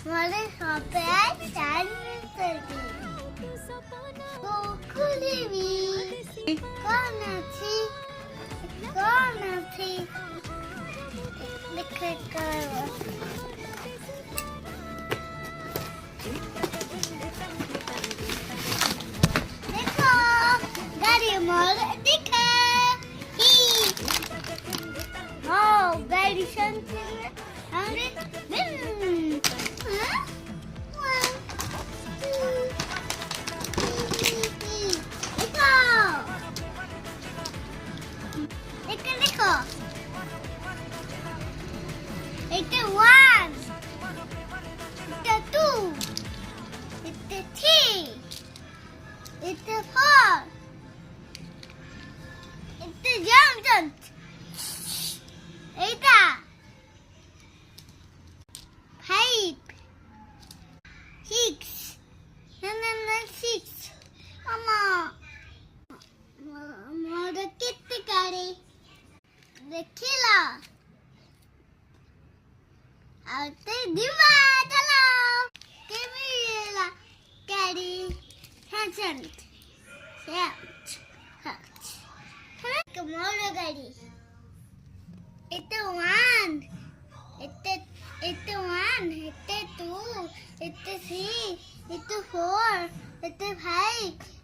हमारे यहाँ पे है सैंडविच भी कौन अच्छी लिखे करो देखो गाड़ी मोर दिखा ही हाँ गाड़ी संग हमने देखो it's a one, it's a two, it's a three, it's a four, it's a Johnson, it's a five, six, and six. Mama, the kitty carry, the killer. Alte diva chalo Camilla Caddy Hasn't Come on Gaddy It's a one It's a one It's a two It's a three It's a four It's a five